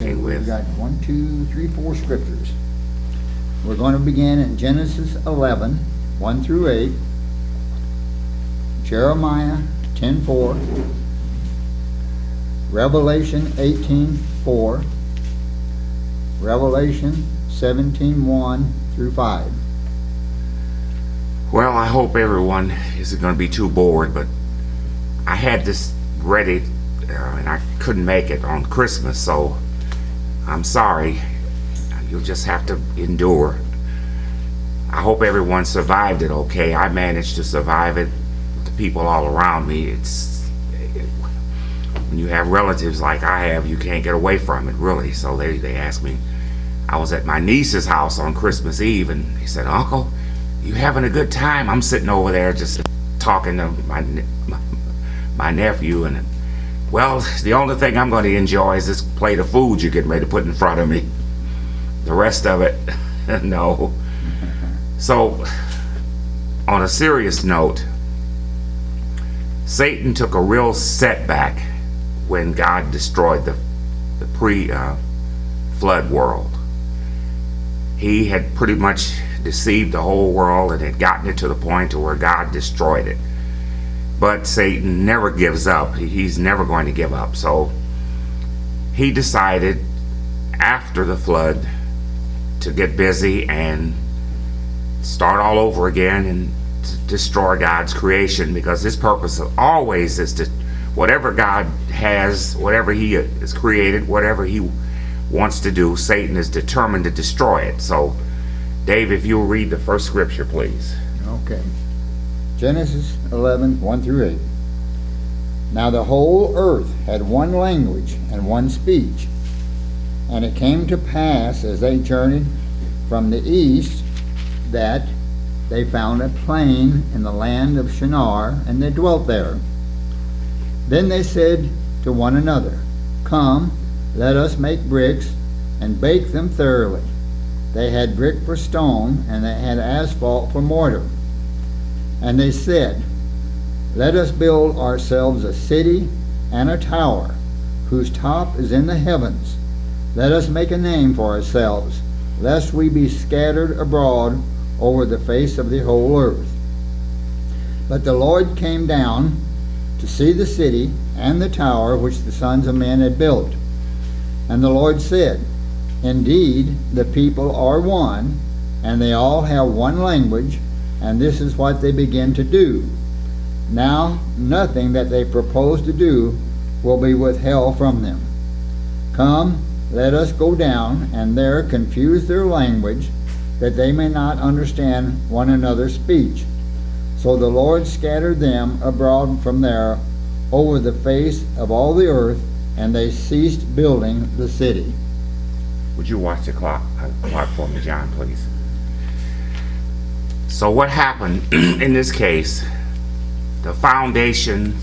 anything with. We've got 1, 2, 3, 4 scriptures. We're going to begin in Genesis 11, 1 through 8, Jeremiah 10:4, Revelation 18:4, Revelation 17:1 through 5. Well, I hope everyone isn't going to be too bored, but I had this ready and I couldn't make it on Christmas, so I'm sorry. You'll just have to endure. I hope everyone survived it okay. I managed to survive it. The people all around me, when you have relatives like I have, you can't get away from it, really. So they asked me. I was at my niece's house on Christmas Eve, and he said, "Uncle, you having a good time?" I'm sitting over there just talking to my nephew, and well, the only thing I'm going to enjoy is this plate of food you're getting ready to put in front of me. The rest of it, no. So, on a serious note, Satan took a real setback when God destroyed the pre-flood world. He had pretty much deceived the whole world and had gotten it to the point to where God destroyed it. But Satan never gives up. He's never going to give up. So he decided after the flood to get busy and start all over again and to destroy God's creation, because his purpose always is to, whatever God has, whatever he has created, whatever he wants to do, Satan is determined to destroy it. So Dave, if you'll read the first scripture, please. Okay. Genesis 11, 1 through 8. Now the whole earth had one language and one speech. And it came to pass, as they journeyed from the east, that they found a plain in the land of Shinar, and they dwelt there. Then they said to one another, "Come, let us make bricks, and bake them thoroughly." They had brick for stone, and they had asphalt for mortar. And they said, "Let us build ourselves a city and a tower, whose top is in the heavens. Let us make a name for ourselves, lest we be scattered abroad over the face of the whole earth." But the Lord came down to see the city and the tower which the sons of men had built. And the Lord said, "Indeed, the people are one, and they all have one language, and this is what they begin to do. Now nothing that they propose to do will be withheld from them. Come, let us go down, and there confuse their language, that they may not understand one another's speech." So the Lord scattered them abroad from there over the face of all the earth, and they ceased building the city. Would you watch the clock for me, John, please? So what happened in this case, the foundation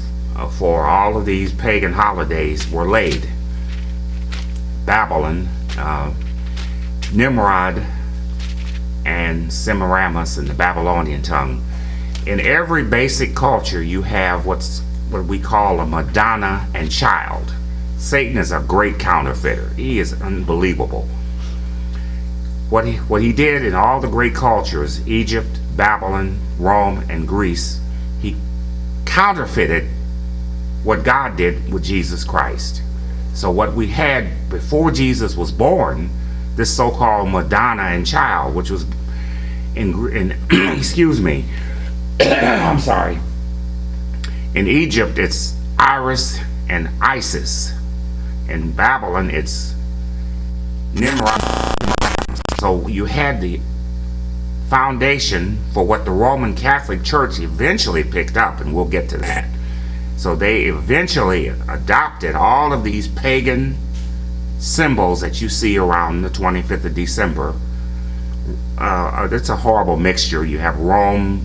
for all of these pagan holidays were laid. Babylon, Nimrod, and Semiramis in the Babylonian tongue. In every basic culture you have what we call a Madonna and child. Satan is a great counterfeiter. He is unbelievable. What he did in all the great cultures, Egypt, Babylon, Rome, and Greece, he counterfeited what God did with Jesus Christ. So what we had before Jesus was born, this so-called Madonna and child, which was in excuse me, I'm sorry. In Egypt, it's Iris and Isis. In Babylon, it's Nimrod. So you had the foundation for what the Roman Catholic Church eventually picked up, and we'll get to that. So they eventually adopted all of these pagan symbols that you see around the 25th of December. It's a horrible mixture. You have Roman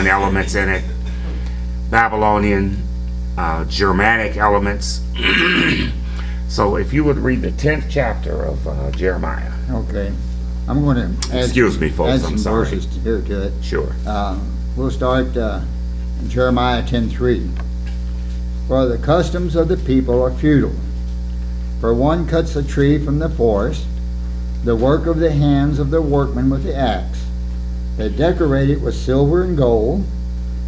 elements in it, Babylonian, Germanic elements. So if you would read the 10th chapter of Jeremiah. Okay. I'm going to add, excuse me, folks, add some I'm sorry. verses here to it. Sure. We'll start in Jeremiah 10:3. "For the customs of the people are futile, For one cuts a tree from the forest, the work of the hands of the workmen with the axe. They decorate it with silver and gold.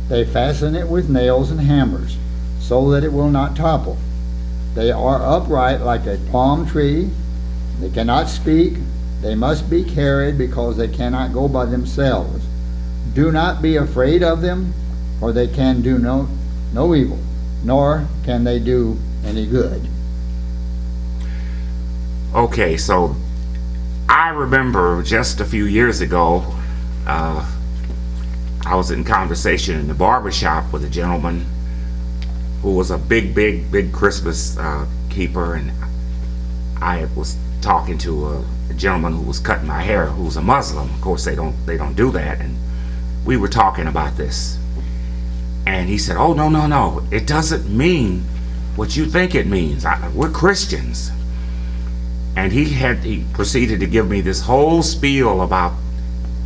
They fasten it with nails and hammers, so that it will not topple. They are upright like a palm tree. They cannot speak. They must be carried because they cannot go by themselves. Do not be afraid of them, for they can do no evil, nor can they do any good. Okay, so I remember just a few years ago, I was in conversation in the barbershop with a gentleman who was a big Christmas keeper, and I was talking to a gentleman who was cutting my hair who's a Muslim. Of course, they don't do that, and we were talking about this, and he said, "Oh, no, it doesn't mean what you think it means. We're Christians." And he proceeded to give me this whole spiel about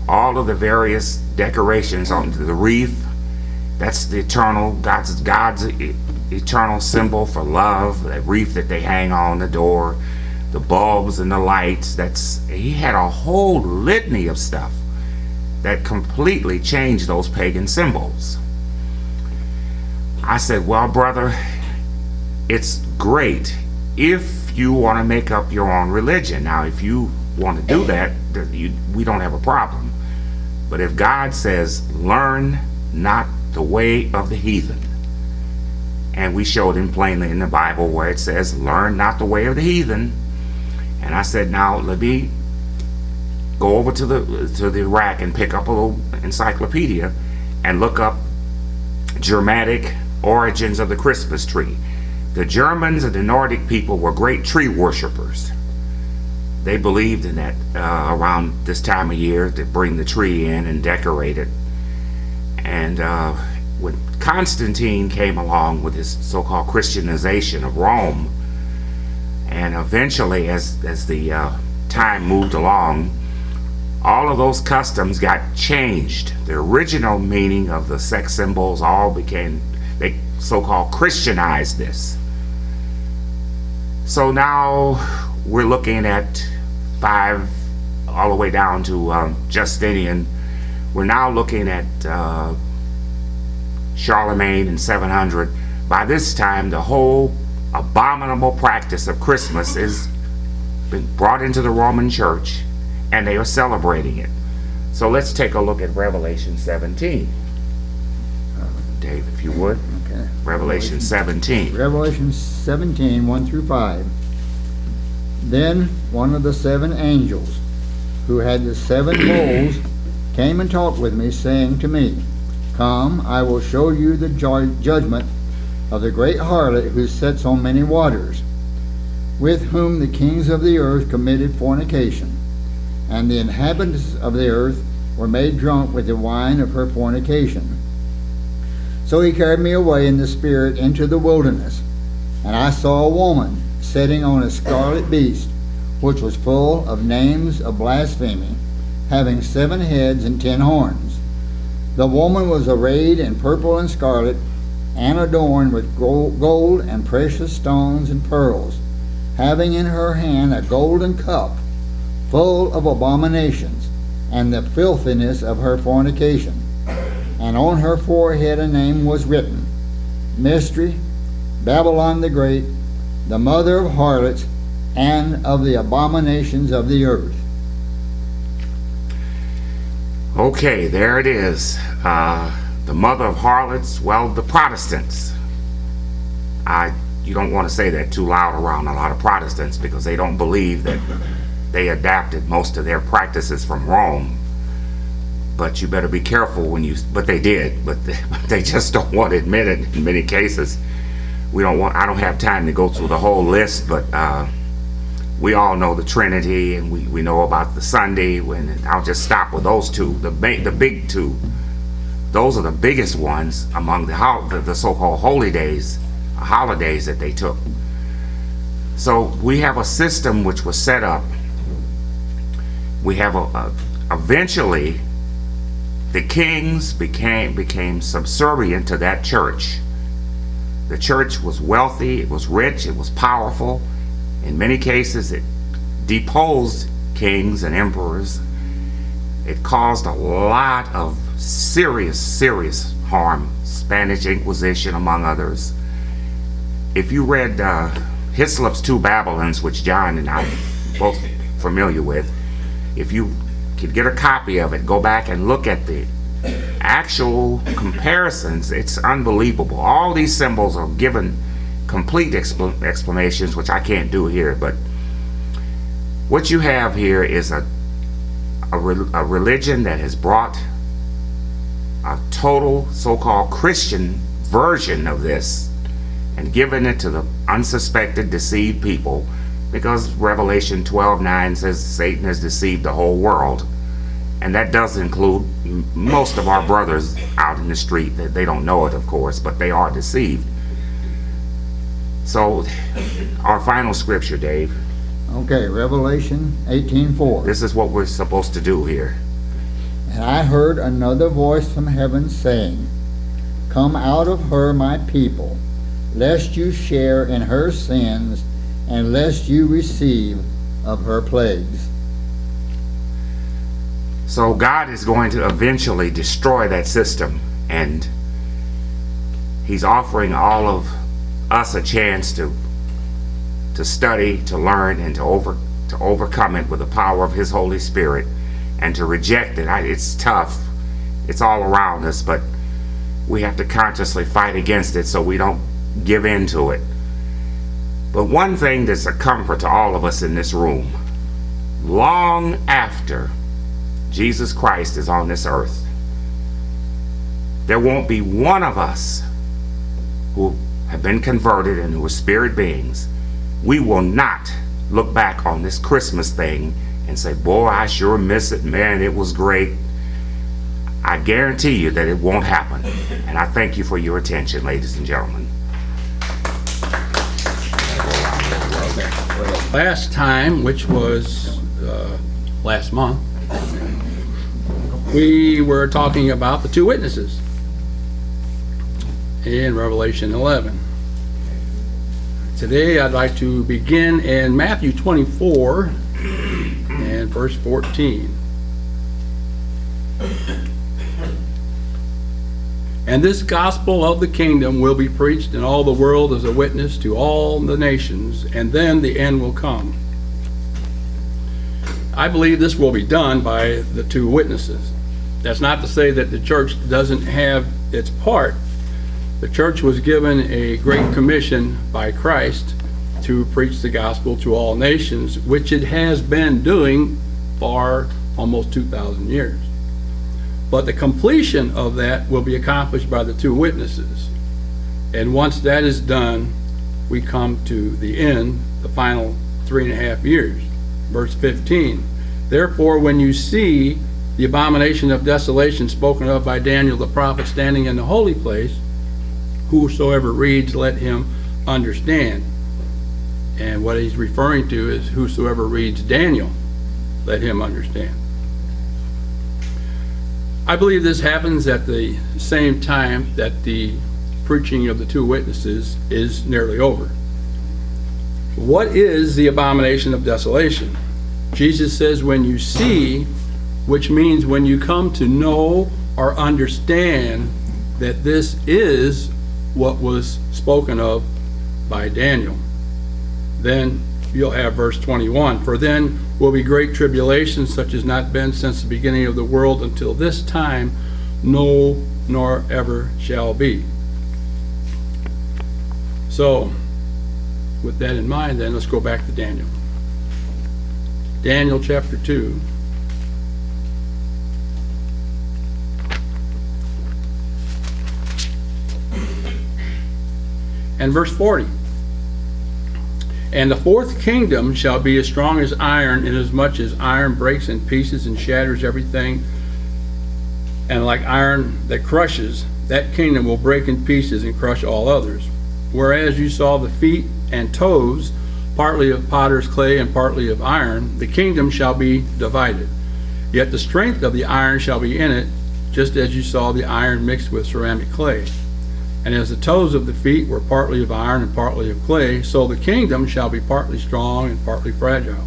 all of the various decorations on the wreath. That's the God's eternal symbol for love. That wreath that they hang on the door, the bulbs and the lights. He had a whole litany of stuff that completely changed those pagan symbols. I said, "Well, brother, it's great if you want to make up your own religion. Now, if you want to do that, we don't have a problem. But if God says, learn not the way of the heathen," and we showed him plainly in the Bible where it says, learn not the way of the heathen. And I said, now let me go over to the rack and pick up a little encyclopedia and look up Germanic origins of the Christmas tree. The Germans and the Nordic people were great tree worshipers. They believed in that around this time of year to bring the tree in and decorate it. And when Constantine came along with his so-called Christianization of Rome, and eventually as the time moved along, all of those customs got changed. The original meaning of the sex symbols they so-called Christianized this. So now we're looking at 5 all the way down to Justinian. We're now looking at Charlemagne in 700. By this time, the whole abominable practice of Christmas has been brought into the Roman Church, and they are celebrating it. So let's take a look at Revelation 17. Dave, if you would. Okay. Revelation 17. Revelation 17, 1 through 5. Then one of the 7 angels, who had the 7 bowls, came and talked with me, saying to me, "Come, I will show you the judgment of the great harlot who sits on many waters, with whom the kings of the earth committed fornication, and the inhabitants of the earth were made drunk with the wine of her fornication." So he carried me away in the spirit into the wilderness, and I saw a woman sitting on a scarlet beast, which was full of names of blasphemy, having 7 heads and 10 horns. The woman was arrayed in purple and scarlet, and adorned with gold and precious stones and pearls, having in her hand a golden cup full of abominations and the filthiness of her fornication. And on her forehead a name was written, Mystery, Babylon the Great, the mother of harlots and of the abominations of the earth. Okay, there it is. The mother of harlots, well, the Protestants. You don't want to say that too loud around a lot of Protestants, because they don't believe that they adapted most of their practices from Rome. But you better be careful but they did, but they just don't want to admit it in many cases. I don't have time to go through the whole list, but we all know the Trinity, and we know about the Sunday, I'll just stop with those two, the big two. Those are the biggest ones among the so-called holy days, holidays that they took. So we have a system which was set up. We have eventually the kings became subservient to that church. The church was wealthy, it was rich, it was powerful, In many cases, it deposed kings and emperors. It caused a lot of serious harm, Spanish Inquisition among others. If you read Hislop's Two Babylons, which John and I are both familiar with, if you could get a copy of it, go back and look at the actual comparisons. It's unbelievable. All these symbols are given complete explanations, which I can't do here, but what you have here is a religion that has brought a total so-called Christian version of this and given it to the unsuspected, deceived people, because Revelation 12:9 says Satan has deceived the whole world, and that does include most of our brothers out in the street. That they don't know it, of course, but they are deceived. So our final scripture, Dave. Okay, Revelation 18:4. This is what we're supposed to do here. And I heard another voice from heaven saying, Come out of her, my people, lest you share in her sins, and lest you receive of her plagues. So God is going to eventually destroy that system, and he's offering all of us a chance to study, to learn, and to overcome it with the power of his Holy Spirit, and to reject it. It's tough. It's all around us, but we have to consciously fight against it so we don't give in to it. But one thing that's a comfort to all of us in this room, long after Jesus Christ is on this earth, there won't be one of us who have been converted and who are spirit beings. We will not look back on this Christmas thing and say, boy, I sure miss it, man, it was great. I guarantee you that it won't happen. And I thank you for your attention, ladies and gentlemen. Last time, which was last month, we were talking about the two witnesses in Revelation 11. Today I'd like to begin in Matthew 24 and verse 14. And this gospel of the kingdom will be preached in all the world as a witness to all the nations, and then the end will come. I believe this will be done by the two witnesses. That's not to say that the church doesn't have its part. The church was given a great commission by Christ to preach the gospel to all nations, which it has been doing for almost 2,000 years. But the completion of that will be accomplished by the two witnesses. And once that is done, we come to the end, the final 3.5 years. Verse 15, therefore when you see the abomination of desolation spoken of by Daniel the prophet standing in the holy place, whosoever reads, let him understand. And what he's referring to is whosoever reads Daniel, let him understand. I believe this happens at the same time that the preaching of the two witnesses is nearly over. What is the abomination of desolation? Jesus says when you see, which means when you come to know or understand that this is what was spoken of by Daniel. Then you'll have verse 21. For then will be great tribulation, such as not been since the beginning of the world until this time, no, nor ever shall be. So, with that in mind, then let's go back to Daniel. Daniel chapter 2. And verse 40. And the fourth kingdom shall be as strong as iron, inasmuch as iron breaks in pieces and shatters everything. And like iron that crushes, that kingdom will break in pieces and crush all others. Whereas you saw the feet and toes, partly of potter's clay and partly of iron, the kingdom shall be divided. Yet the strength of the iron shall be in it, just as you saw the iron mixed with ceramic clay. And as the toes of the feet were partly of iron and partly of clay, so the kingdom shall be partly strong and partly fragile.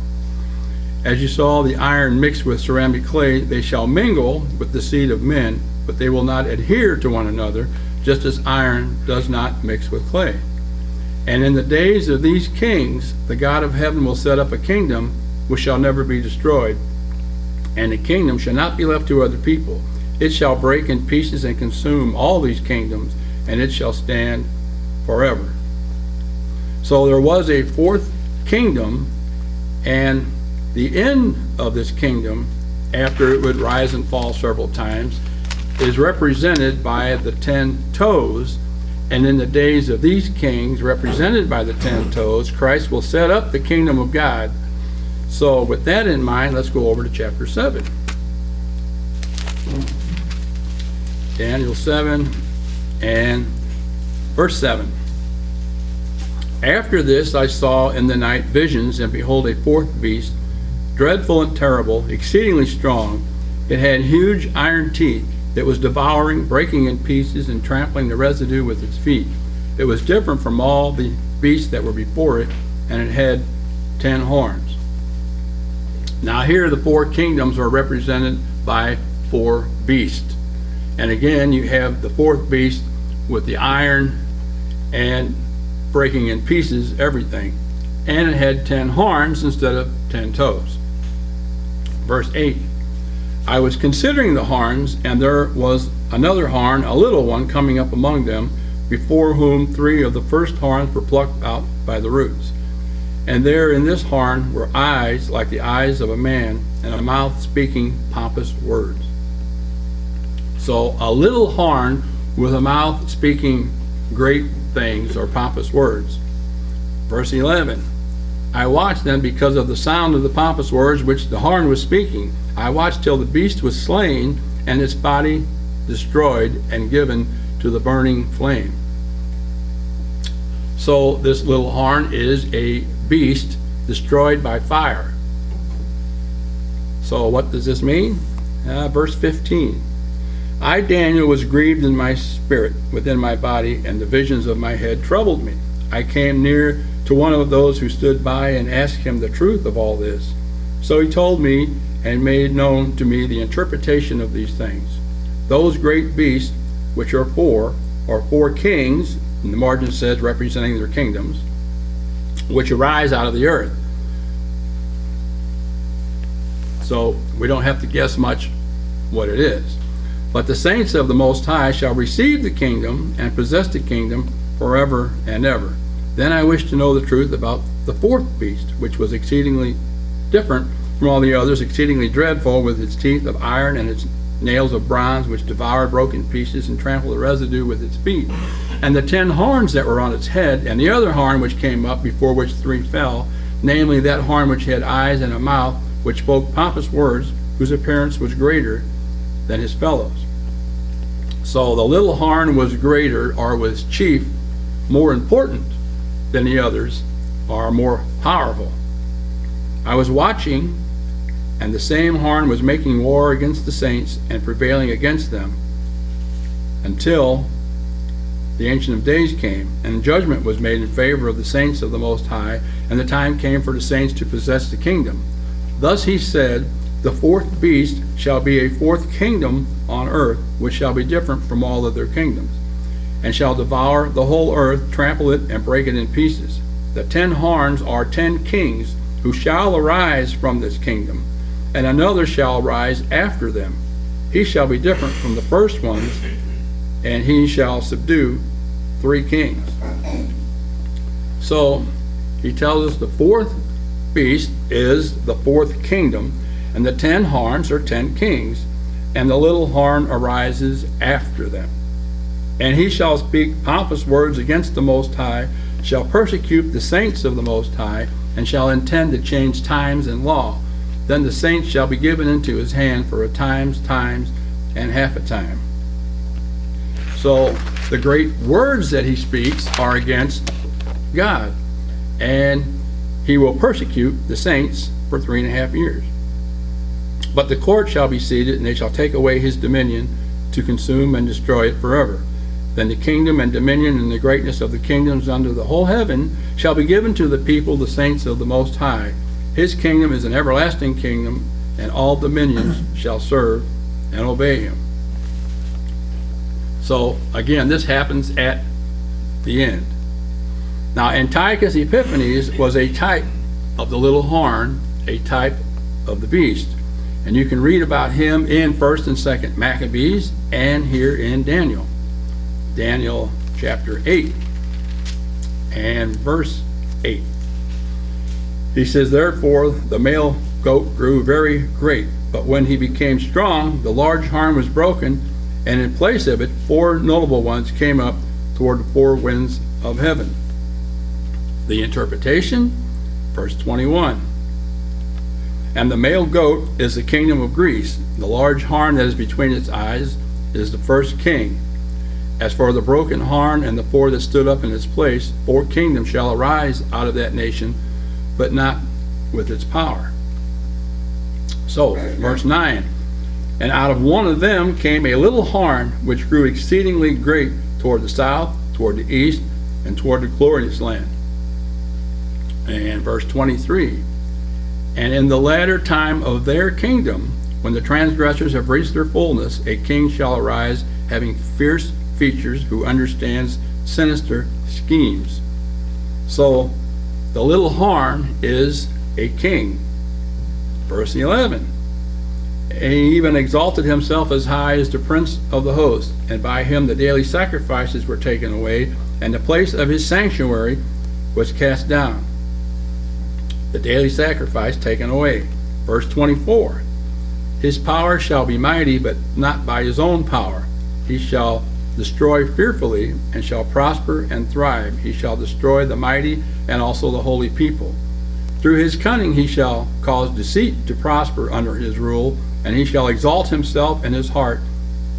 As you saw the iron mixed with ceramic clay, they shall mingle with the seed of men, but they will not adhere to one another, just as iron does not mix with clay. And in the days of these kings, the God of heaven will set up a kingdom which shall never be destroyed, and the kingdom shall not be left to other people. It shall break in pieces and consume all these kingdoms, and it shall stand forever. So there was a fourth kingdom, and the end of this kingdom, after it would rise and fall several times, is represented by the 10 toes. And in the days of these kings, represented by the 10 toes, Christ will set up the kingdom of God. So with that in mind, let's go over to chapter 7. Daniel 7 and verse 7. After this I saw in the night visions, and behold, a fourth beast, dreadful and terrible, exceedingly strong. It had huge iron teeth. It was devouring, breaking in pieces, and trampling the residue with its feet. It was different from all the beasts that were before it, and it had 10 horns. Now here the 4 kingdoms are represented by 4 beasts. And again, you have the fourth beast with the iron and breaking in pieces everything. And it had 10 horns instead of 10 toes. Verse 8. I was considering the horns, and there was another horn, a little one, coming up among them, before whom 3 of the first horns were plucked out by the roots. And there in this horn were eyes like the eyes of a man, and a mouth speaking pompous words. So a little horn with a mouth speaking great things or pompous words. Verse 11. I watched then because of the sound of the pompous words which the horn was speaking. I watched till the beast was slain, and its body destroyed and given to the burning flame. So this little horn is a beast destroyed by fire. So what does this mean? Verse 15. I, Daniel, was grieved in my spirit within my body, and the visions of my head troubled me. I came near to one of those who stood by and asked him the truth of all this. So he told me and made known to me the interpretation of these things. Those great beasts, which are 4 kings, and the margin says representing their kingdoms, which arise out of the earth. So we don't have to guess much what it is. But the saints of the Most High shall receive the kingdom and possess the kingdom forever and ever. Then I wish to know the truth about the fourth beast, which was exceedingly different from all the others, exceedingly dreadful, with its teeth of iron and its nails of bronze, which devoured, broke in pieces, and trampled the residue with its feet. And the 10 horns that were on its head, and the other horn which came up, before which 3 fell, namely that horn which had eyes and a mouth, which spoke pompous words, whose appearance was greater than his fellows. So the little horn was greater, or was chief, more important than the others, or more powerful. I was watching, and the same horn was making war against the saints and prevailing against them, until the Ancient of Days came, and judgment was made in favor of the saints of the Most High, and the time came for the saints to possess the kingdom. Thus he said, the fourth beast shall be a fourth kingdom on earth, which shall be different from all other kingdoms, and shall devour the whole earth, trample it, and break it in pieces. The 10 horns are 10 kings, who shall arise from this kingdom, and another shall arise after them. He shall be different from the first ones, and he shall subdue 3 kings. So he tells us the fourth beast is the fourth kingdom, and the 10 horns are 10 kings, and the little horn arises after them. And he shall speak pompous words against the Most High, shall persecute the saints of the Most High, and shall intend to change times and law. Then the saints shall be given into his hand for a times, and half a time. So the great words that he speaks are against God, and he will persecute the saints for 3.5 years. But the court shall be seated, and they shall take away his dominion to consume and destroy it forever. Then the kingdom and dominion and the greatness of the kingdoms under the whole heaven shall be given to the people, the saints of the Most High. His kingdom is an everlasting kingdom, and all dominions shall serve and obey him. So again, this happens at the end. Now Antiochus Epiphanes was a type of the little horn, a type of the beast. And you can read about him in 1st and 2nd Maccabees and here in Daniel. Daniel chapter 8 and verse 8. He says, therefore the male goat grew very great, but when he became strong, the large horn was broken, and in place of it 4 notable ones came up toward the 4 winds of heaven. The interpretation, verse 21. And the male goat is the kingdom of Greece. The large horn that is between its eyes is the first king. As for the broken horn and the 4 that stood up in its place, 4 kingdoms shall arise out of that nation, but not with its power. So, verse 9. And out of one of them came a little horn, which grew exceedingly great toward the south, toward the east, and toward the glorious land. And verse 23. And in the latter time of their kingdom, when the transgressors have reached their fullness, a king shall arise, having fierce features, who understands sinister schemes. So, the little horn is a king. Verse 11. And he even exalted himself as high as the prince of the host, and by him the daily sacrifices were taken away, and the place of his sanctuary was cast down. The daily sacrifice taken away. Verse 24. His power shall be mighty, but not by his own power. He shall destroy fearfully, and shall prosper and thrive. He shall destroy the mighty and also the holy people. Through his cunning he shall cause deceit to prosper under his rule, and he shall exalt himself in his heart,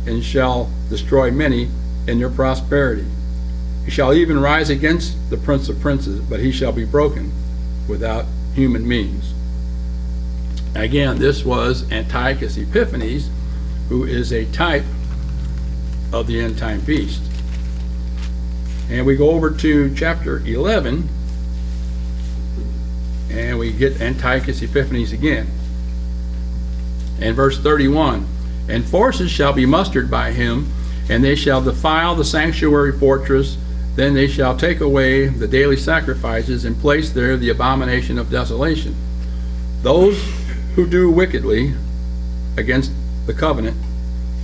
and shall destroy many in their prosperity. He shall even rise against the prince of princes, but he shall be broken without human means. Again, this was Antiochus Epiphanes, who is a type of the end time beast. And we go over to chapter 11, and we get Antiochus Epiphanes again. And verse 31, and forces shall be mustered by him, and they shall defile the sanctuary fortress. Then they shall take away the daily sacrifices, and place there the abomination of desolation. Those who do wickedly against the covenant,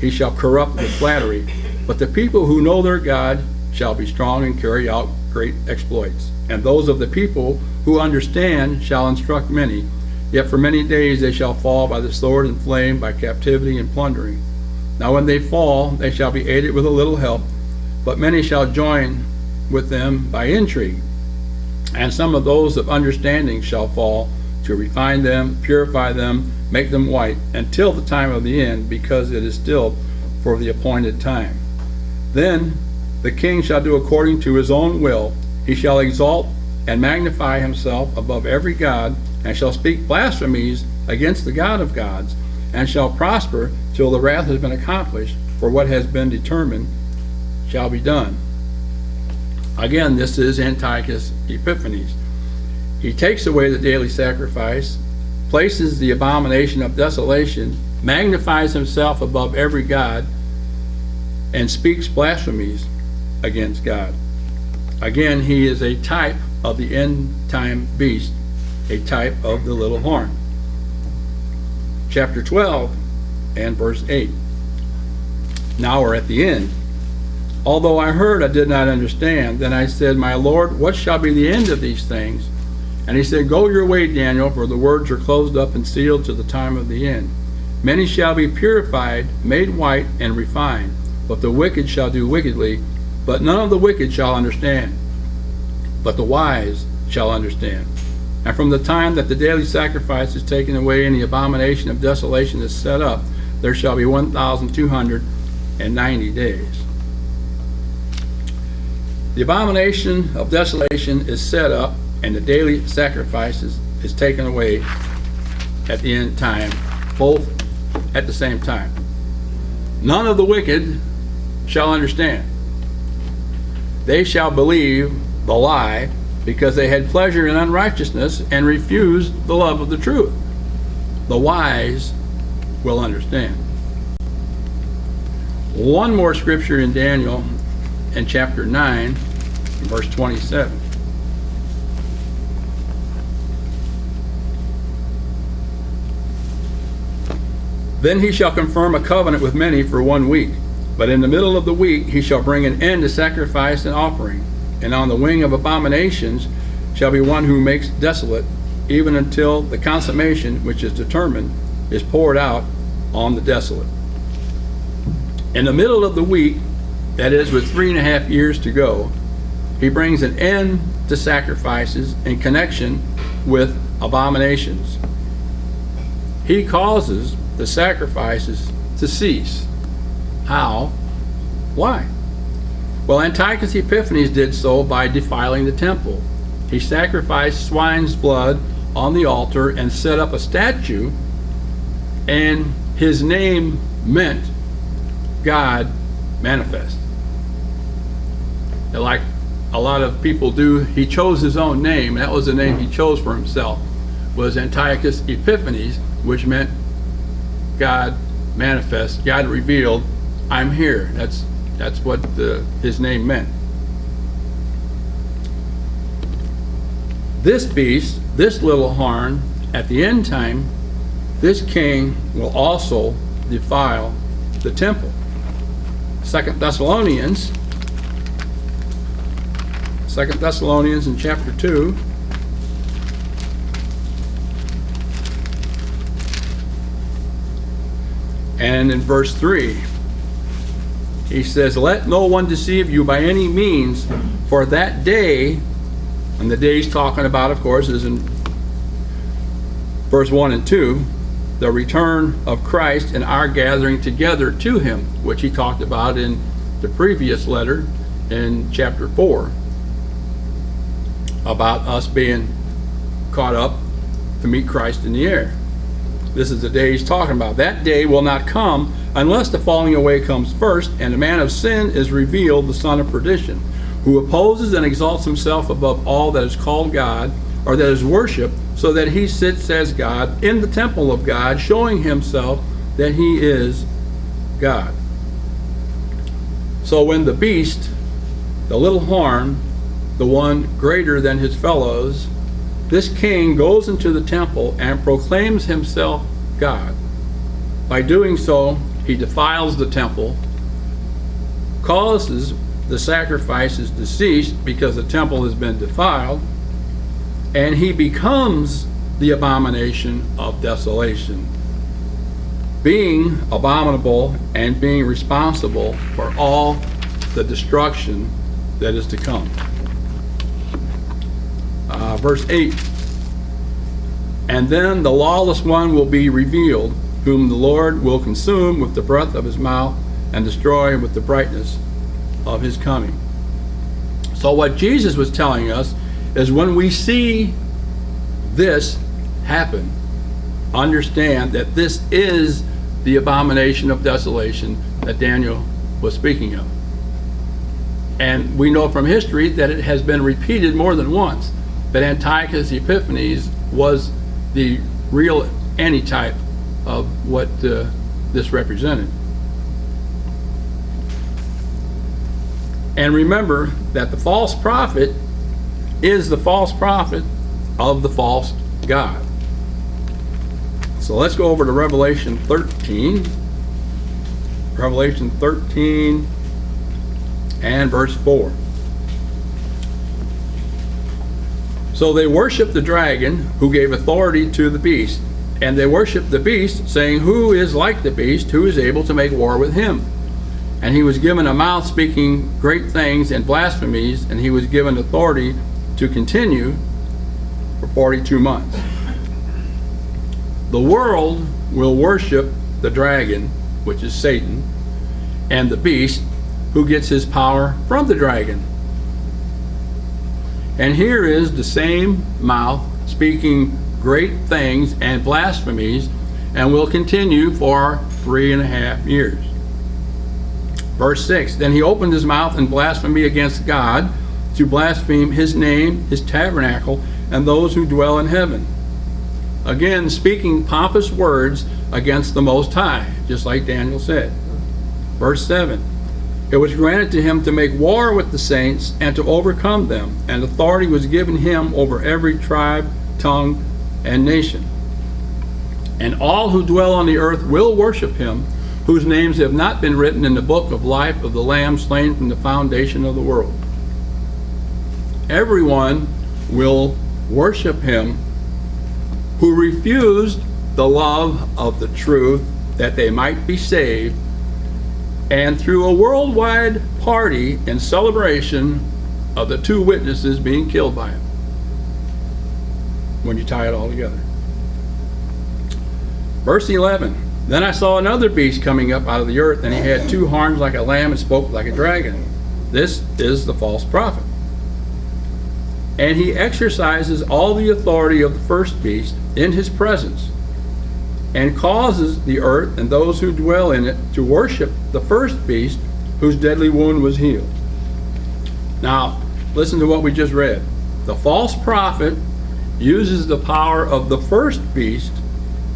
he shall corrupt with flattery. But the people who know their God shall be strong and carry out great exploits. And those of the people who understand shall instruct many. Yet for many days they shall fall by the sword and flame, by captivity and plundering. Now when they fall, they shall be aided with a little help, but many shall join with them by intrigue. And some of those of understanding shall fall, to refine them, purify them, make them white, until the time of the end, because it is still for the appointed time. Then the king shall do according to his own will. He shall exalt and magnify himself above every god, and shall speak blasphemies against the God of gods, and shall prosper till the wrath has been accomplished, for what has been determined shall be done. Again, this is Antiochus Epiphanes. He takes away the daily sacrifice, places the abomination of desolation, magnifies himself above every god, and speaks blasphemies against God. Again, he is a type of the end time beast, a type of the little horn. Chapter 12 and verse 8. Now we're at the end. Although I heard, I did not understand. Then I said, my Lord, what shall be the end of these things? And he said, go your way, Daniel, for the words are closed up and sealed to the time of the end. Many shall be purified, made white, and refined, but the wicked shall do wickedly, but none of the wicked shall understand, but the wise shall understand. And from the time that the daily sacrifice is taken away and the abomination of desolation is set up, there shall be 1,290 days. The abomination of desolation is set up, and the daily sacrifices is taken away at the end time, both at the same time. None of the wicked shall understand. they shall believe the lie, because they had pleasure in unrighteousness and refused the love of the truth. The wise will understand. One more scripture in Daniel in chapter 9, verse 27. Then he shall confirm a covenant with many for 1 week. But in the middle of the week he shall bring an end to sacrifice and offering. And on the wing of abominations shall be one who makes desolate, even until the consummation which is determined is poured out on the desolate. In the middle of the week, that is with 3.5 years to go, he brings an end to sacrifices in connection with abominations. He causes the sacrifices to cease. How? Why? Well, Antiochus Epiphanes did so by defiling the temple. He sacrificed swine's blood on the altar and set up a statue, and his name meant God manifest. And like a lot of people do, he chose his own name. That was the name he chose for himself, was Antiochus Epiphanes, which meant God manifest, God revealed, I'm here. That's what his name meant. This beast, this little horn, at the end time, this king will also defile the temple. 2 Thessalonians in chapter 2. And in verse 3, he says, let no one deceive you by any means, for that day, and the day he's talking about, of course, is in verse 1 and 2, the return of Christ and our gathering together to him, which he talked about in the previous letter in chapter 4, about us being caught up to meet Christ in the air. This is the day he's talking about. That day will not come unless the falling away comes first, and the man of sin is revealed, the son of perdition, who opposes and exalts himself above all that is called God, or that is worshipped, so that he sits as God in the temple of God, showing himself that he is God. So when the beast, the little horn, the one greater than his fellows, this king goes into the temple and proclaims himself God. By doing so, he defiles the temple, causes the sacrifices to cease because the temple has been defiled, and he becomes the abomination of desolation, being abominable and being responsible for all the destruction that is to come. Verse 8, and then the lawless one will be revealed, whom the Lord will consume with the breath of his mouth and destroy with the brightness of his coming. So what Jesus was telling us is, when we see this happen, understand that this is the abomination of desolation that Daniel was speaking of. And we know from history that it has been repeated more than once, that Antiochus Epiphanes was the real antitype of what this represented. And remember that the false prophet is the false prophet of the false God. So let's go over to Revelation 13. Revelation 13 and verse 4. So they worshiped the dragon, who gave authority to the beast. And they worshiped the beast, saying, who is like the beast, who is able to make war with him? And he was given a mouth speaking great things and blasphemies, and he was given authority to continue for 42 months. The world will worship the dragon, which is Satan, and the beast, who gets his power from the dragon. And here is the same mouth speaking great things and blasphemies, and will continue for 3.5 years. Verse 6, then he opened his mouth in blasphemy against God, to blaspheme his name, his tabernacle, and those who dwell in heaven. Again, speaking pompous words against the Most High, just like Daniel said. Verse 7, it was granted to him to make war with the saints and to overcome them, and authority was given him over every tribe, tongue, and nation. And all who dwell on the earth will worship him, whose names have not been written in the book of life of the Lamb slain from the foundation of the world. Everyone will worship him who refused the love of the truth that they might be saved, and through a worldwide party in celebration of the two witnesses being killed by him, when you tie it all together. Verse 11, then I saw another beast coming up out of the earth, and he had two horns like a lamb and spoke like a dragon. This is the false prophet. And he exercises all the authority of the first beast in his presence, and causes the earth and those who dwell in it to worship the first beast whose deadly wound was healed. Now, listen to what we just read. The false prophet uses the power of the first beast,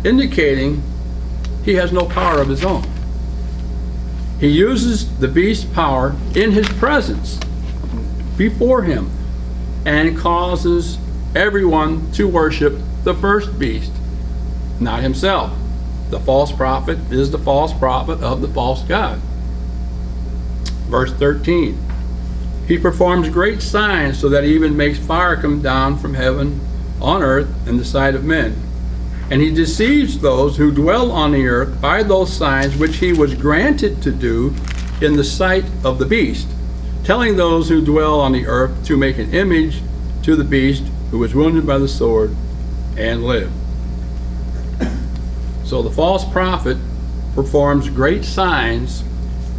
indicating he has no power of his own. He uses the beast's power in his presence, before him, and causes everyone to worship the first beast, not himself. The false prophet is the false prophet of the false god. Verse 13, he performs great signs so that he even makes fire come down from heaven on earth in the sight of men. And he deceives those who dwell on the earth by those signs which he was granted to do in the sight of the beast, telling those who dwell on the earth to make an image to the beast who was wounded by the sword and lived. So the false prophet performs great signs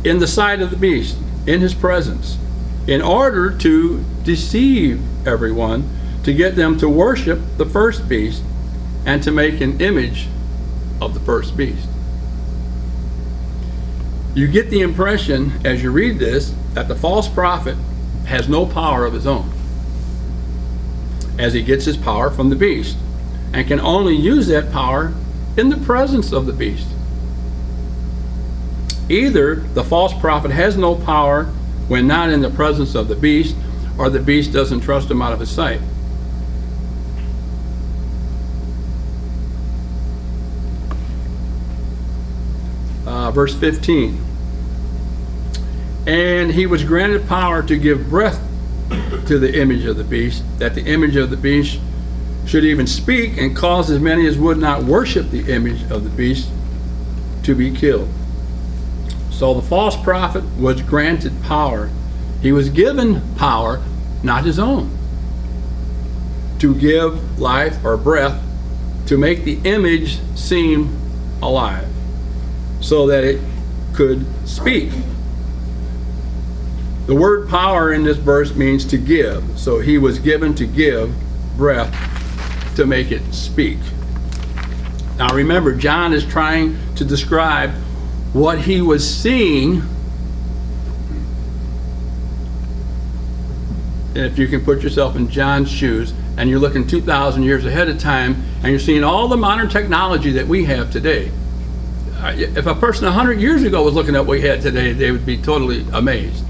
in the sight of the beast, in his presence, in order to deceive everyone, to get them to worship the first beast and to make an image of the first beast. You get the impression as you read this that the false prophet has no power of his own, as he gets his power from the beast, and can only use that power in the presence of the beast. Either the false prophet has no power when not in the presence of the beast, or the beast doesn't trust him out of his sight. Verse 15, and he was granted power to give breath to the image of the beast, that the image of the beast should even speak, and cause as many as would not worship the image of the beast to be killed. So the false prophet was granted power. He was given power, not his own, to give life or breath, to make the image seem alive, so that it could speak. The word power in this verse means to give. So he was given to give breath to make it speak. Now remember, John is trying to describe what he was seeing. And if you can put yourself in John's shoes, and you're looking 2,000 years ahead of time, and you're seeing all the modern technology that we have today. If a person 100 years ago was looking at what we had today, they would be totally amazed.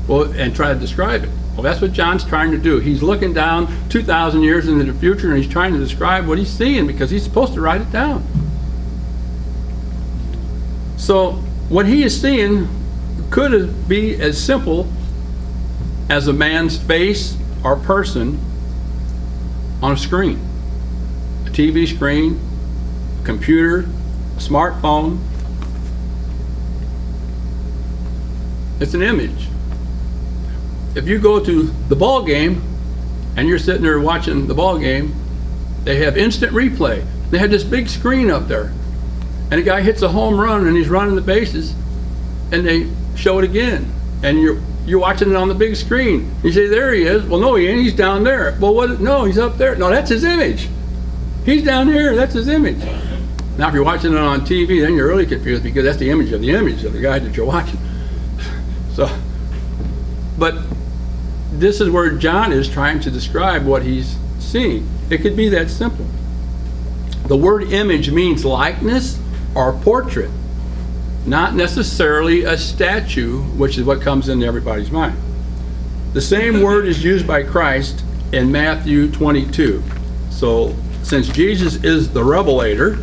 Well, and try to describe it. Well, that's what John's trying to do. He's looking down 2,000 years into the future, and he's trying to describe what he's seeing, because he's supposed to write it down. So what he is seeing could be as simple as a man's face or person on a screen, a TV screen, a computer, a smartphone. It's an image. If you go to the ball game and you're sitting there watching the ball game, they have instant replay. They have this big screen up there, and a guy hits a home run and he's running the bases, and they show it again, and you're watching it on the big screen. You say, there he is. Well, no, he ain't. He's down there. Well, what? No, he's up there. No, that's his image. He's down here. That's his image. Now, if you're watching it on TV, then you're really confused, because that's the image of the guy that you're watching. So, but this is where John is trying to describe what he's seeing. It could be that simple. The word image means likeness or portrait, not necessarily a statue, which is what comes into everybody's mind. The same word is used by Christ in Matthew 22. So, since Jesus is the revelator,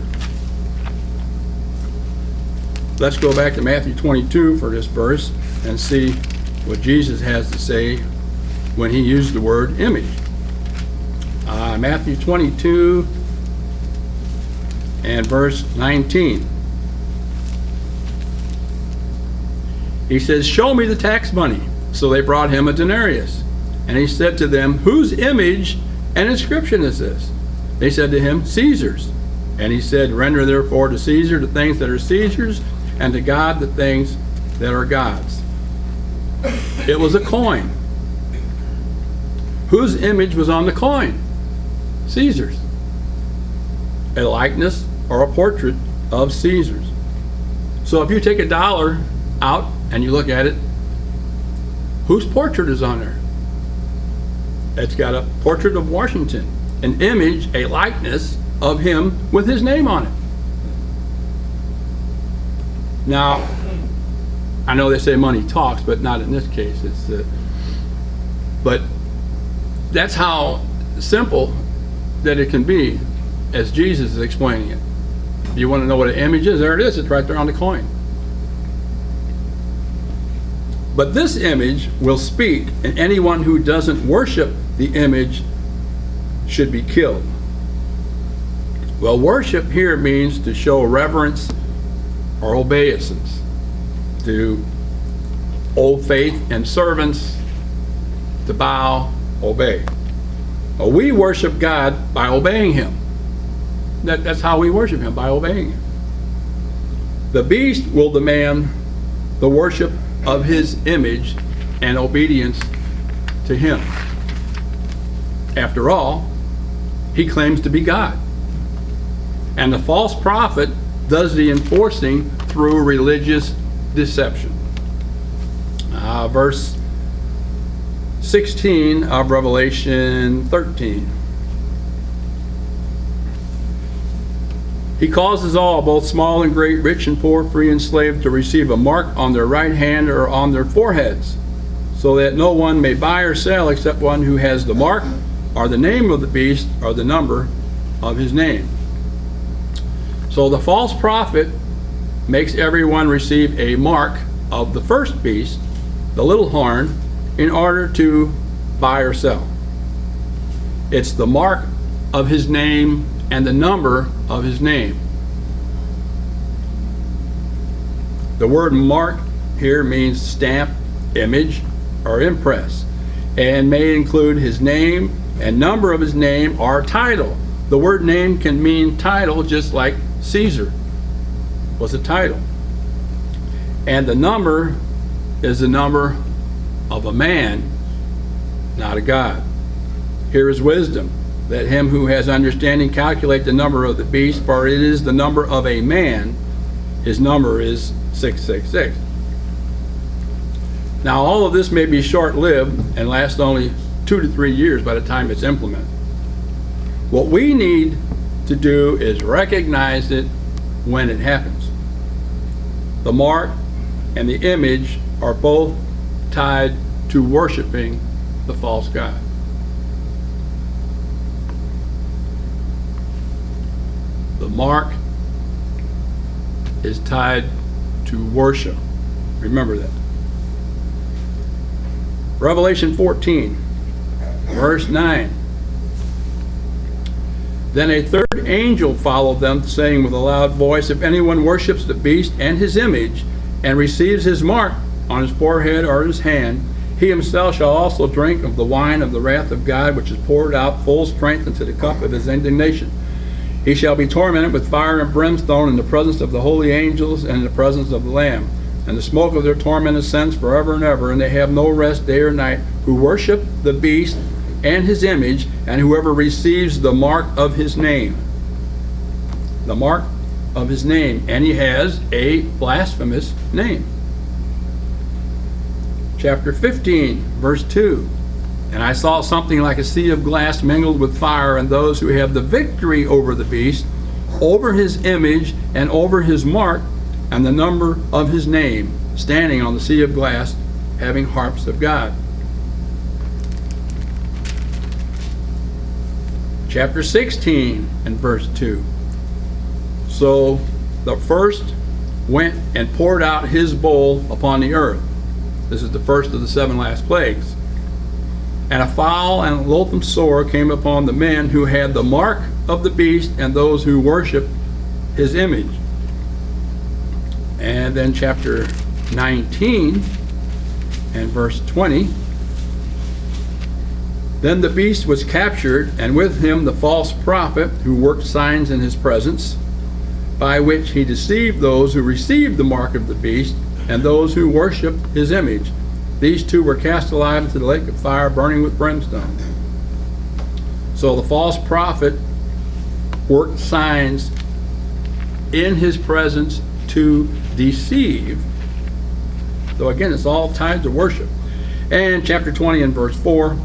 let's go back to Matthew 22 for this verse and see what Jesus has to say when he used the word image. Matthew 22 and verse 19. He says, "Show me the tax money." So they brought him a denarius. And he said to them, "Whose image and inscription is this?" They said to him, "Caesar's." And he said, "Render therefore to Caesar the things that are Caesar's, and to God the things that are God's." It was a coin. Whose image was on the coin? Caesar's. A likeness or a portrait of Caesar's. So if you take $1 out and you look at it, whose portrait is on there? It's got a portrait of Washington, an image, a likeness of him with his name on it. Now, I know they say money talks, but not in this case. But that's how simple that it can be as Jesus is explaining it. If you want to know what an image is, there it is. It's right there on the coin. But this image will speak, and anyone who doesn't worship the image should be killed. Well, worship here means to show reverence or obeisance, to owe faith and servants, to bow, obey. Well, we worship God by obeying him. That's how we worship him, by obeying him. The beast will demand the worship of his image and obedience to him. After all, he claims to be God. And the false prophet does the enforcing through religious deception. Verse 16 of Revelation 13. He causes all, both small and great, rich and poor, free and slave, to receive a mark on their right hand or on their foreheads, so that no one may buy or sell except one who has the mark or the name of the beast or the number of his name. So the false prophet makes everyone receive a mark of the first beast, the little horn, in order to buy or sell. It's the mark of his name and the number of his name. The word mark here means stamp, image, or impress, and may include his name and number of his name or title. The word name can mean title, just like Caesar was a title. And the number is the number of a man, not a God. Here is wisdom. Let him who has understanding calculate the number of the beast, for it is the number of a man. His number is 666. Now all of this may be short-lived and last only 2 to 3 years by the time it's implemented. What we need to do is recognize it when it happens. The mark and the image are both tied to worshiping the false god. The mark is tied to worship. Remember that. Revelation 14, verse 9. Then a third angel followed them, saying with a loud voice, "If anyone worships the beast and his image, and receives his mark on his forehead or his hand, he himself shall also drink of the wine of the wrath of God, which is poured out full strength into the cup of his indignation. He shall be tormented with fire and brimstone in the presence of the holy angels and in the presence of the Lamb. And the smoke of their torment ascends forever and ever, and they have no rest day or night, who worship the beast and his image, and whoever receives the mark of his name." The mark of his name. And he has a blasphemous name. chapter 15, verse 2. And I saw something like a sea of glass mingled with fire, and those who have the victory over the beast, over his image, and over his mark, and the number of his name, standing on the sea of glass, having harps of God. Chapter 16 and verse 2. So the first went and poured out his bowl upon the earth. This is the first of the 7 last plagues. And a foul and loathsome sore came upon the men who had the mark of the beast and those who worship his image. And then chapter 19 and verse 20. Then the beast was captured, and with him the false prophet who worked signs in his presence, by which he deceived those who received the mark of the beast and those who worshiped his image. These 2 were cast alive into the lake of fire, burning with brimstone. So the false prophet worked signs in his presence to deceive. So again, it's all tied to worship. And chapter 20 and verse 4.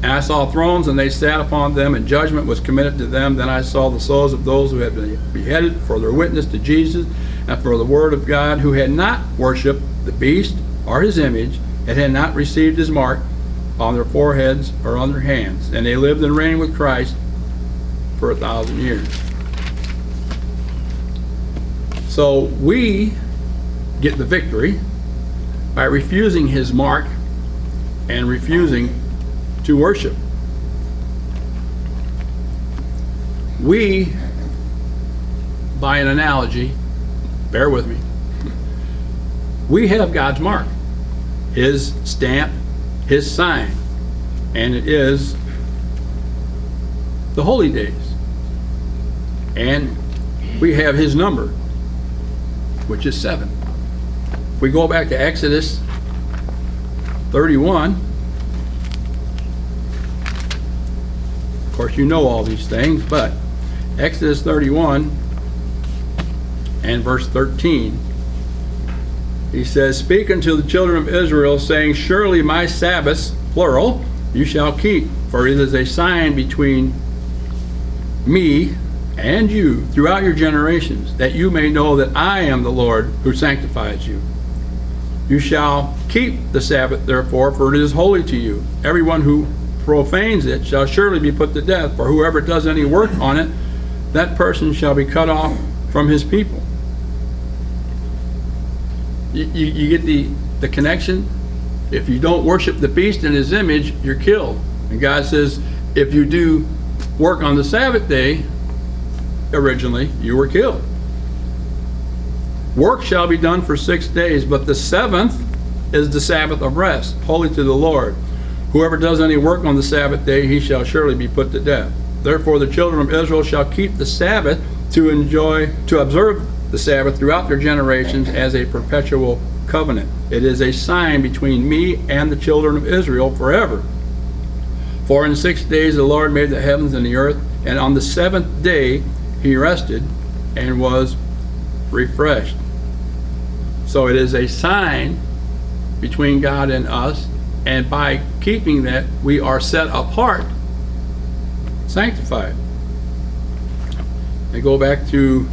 And I saw thrones, and they sat upon them, and judgment was committed to them. Then I saw the souls of those who had been beheaded for their witness to Jesus and for the word of God, who had not worshipped the beast or his image, and had not received his mark on their foreheads or on their hands. And they lived and reigned with Christ for 1,000 years. So we get the victory by refusing his mark and refusing to worship. We, by an analogy, bear with me, we have God's mark, his stamp, his sign, and it is the holy days. And we have his number, which is 7. If we go back to Exodus 31, of course you know all these things, but Exodus 31 and verse 13, he says, "Speak unto the children of Israel, saying, Surely my Sabbaths, plural, you shall keep, for it is a sign between me and you throughout your generations, that you may know that I am the Lord who sanctifies you. You shall keep the Sabbath, therefore, for it is holy to you. Everyone who profanes it shall surely be put to death, for whoever does any work on it, that person shall be cut off from his people." You get the connection? If you don't worship the beast and his image, you're killed. And God says, if you do work on the Sabbath day, originally, you were killed. Work shall be done for 6 days, but the 7th is the Sabbath of rest, holy to the Lord. Whoever does any work on the Sabbath day, he shall surely be put to death. Therefore the children of Israel shall keep the Sabbath to observe the Sabbath throughout their generations as a perpetual covenant. It is a sign between me and the children of Israel forever. For in 6 days the Lord made the heavens and the earth, and on the 7th day he rested and was refreshed. So it is a sign between God and us, and by keeping that, we are set apart, sanctified. I go back to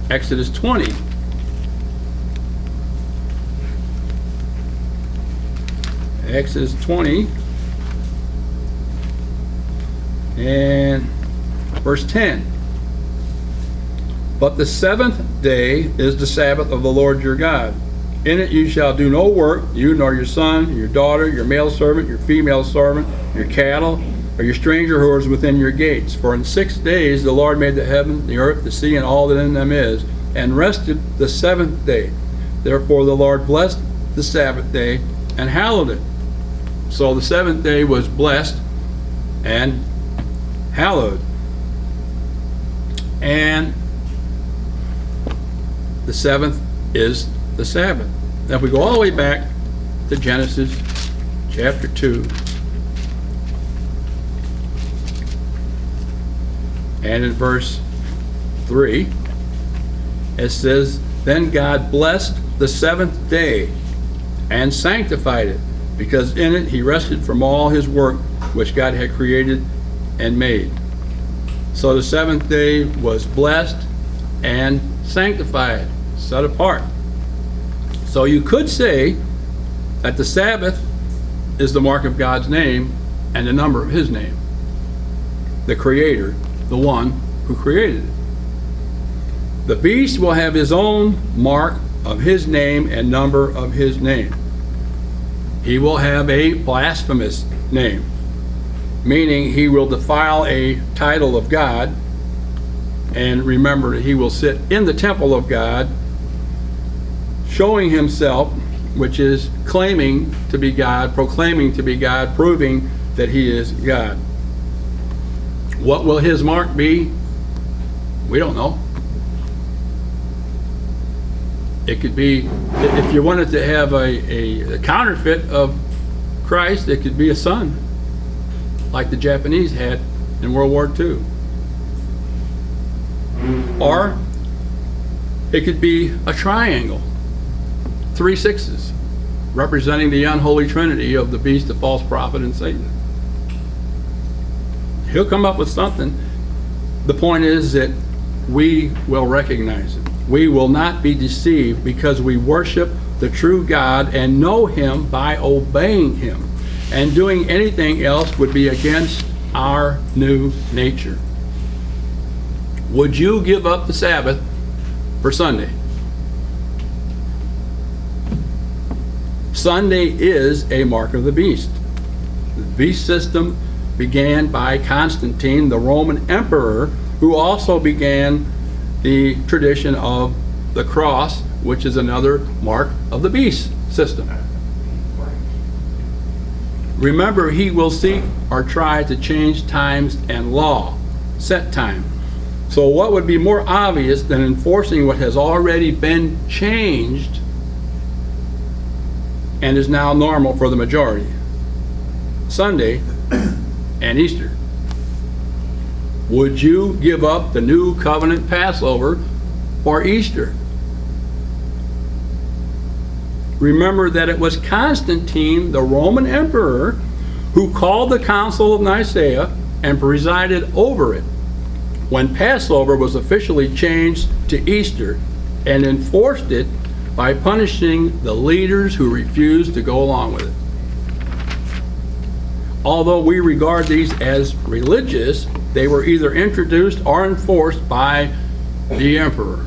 Exodus 20. Exodus 20 and verse 10. "But the 7th day is the Sabbath of the Lord your God. In it you shall do no work, you nor your son, your daughter, your male servant, your female servant, your cattle, or your stranger who is within your gates. For in 6 days the Lord made the heaven, the earth, the sea, and all that in them is, and rested the 7th day. Therefore the Lord blessed the Sabbath day and hallowed it." So the 7th day was blessed and hallowed. And the 7th is the Sabbath. Now if we go all the way back to Genesis chapter 2, and in verse 3, it says, "Then God blessed the 7th day and sanctified it, because in it he rested from all his work which God had created and made. So the seventh day was blessed and sanctified, set apart. So you could say that the Sabbath is the mark of God's name and the number of his name. The Creator, the one who created it. The beast will have his own mark of his name and number of his name. He will have a blasphemous name, meaning he will defile a title of God. And remember, he will sit in the temple of God, showing himself, which is claiming to be God, proclaiming to be God, proving that he is God. What will his mark be? We don't know. It could be, if you wanted to have a counterfeit of Christ, it could be a sun, like the Japanese had in World War II. Or it could be a triangle, 3 sixes, representing the unholy trinity of the beast, the false prophet, and Satan. He'll come up with something. The point is that we will recognize it. We will not be deceived, because we worship the true God and know him by obeying him. And doing anything else would be against our new nature. Would you give up the Sabbath for Sunday? Sunday is a mark of the beast. The beast system began by Constantine, the Roman emperor, who also began the tradition of the cross, which is another mark of the beast system. Remember, he will seek or try to change times and law, set time. So what would be more obvious than enforcing what has already been changed and is now normal for the majority? Sunday and Easter. Would you give up the new covenant Passover for Easter? Remember that it was Constantine, the Roman emperor, who called the Council of Nicaea and presided over it when Passover was officially changed to Easter, and enforced it by punishing the leaders who refused to go along with it. Although we regard these as religious, they were either introduced or enforced by the emperor.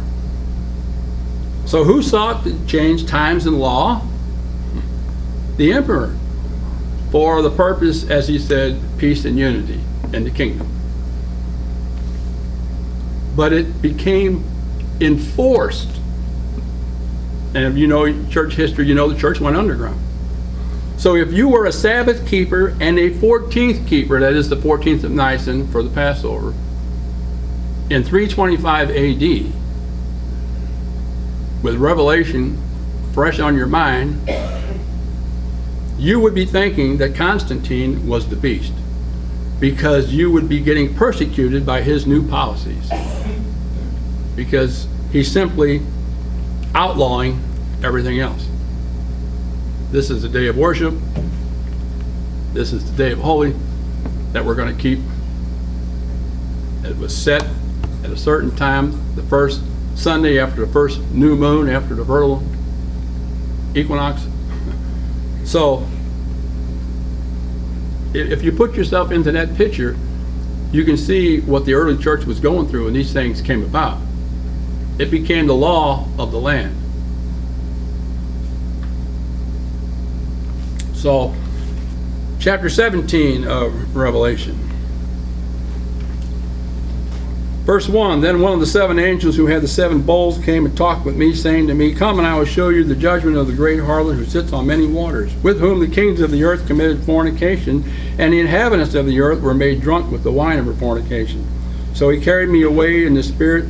So who sought to change times and law? The emperor, for the purpose, as he said, peace and unity in the kingdom. But it became enforced. And if you know church history, you know the church went underground. So if you were a Sabbath keeper and a 14th keeper, that is the 14th of Nisan for the Passover, in 325 AD, with Revelation fresh on your mind, you would be thinking that Constantine was the beast, because you would be getting persecuted by his new policies, because he's simply outlawing everything else. This is the day of worship. This is the day of holy that we're going to keep. It was set at a certain time, the first Sunday after the first new moon, after the vernal equinox. So, if you put yourself into that picture, you can see what the early church was going through when these things came about. It became the law of the land. So, chapter 17 of Revelation. Verse 1, then one of the 7 angels who had the 7 bowls came and talked with me, saying to me, come and I will show you the judgment of the great harlot who sits on many waters, with whom the kings of the earth committed fornication, and the inhabitants of the earth were made drunk with the wine of her fornication. So he carried me away in the spirit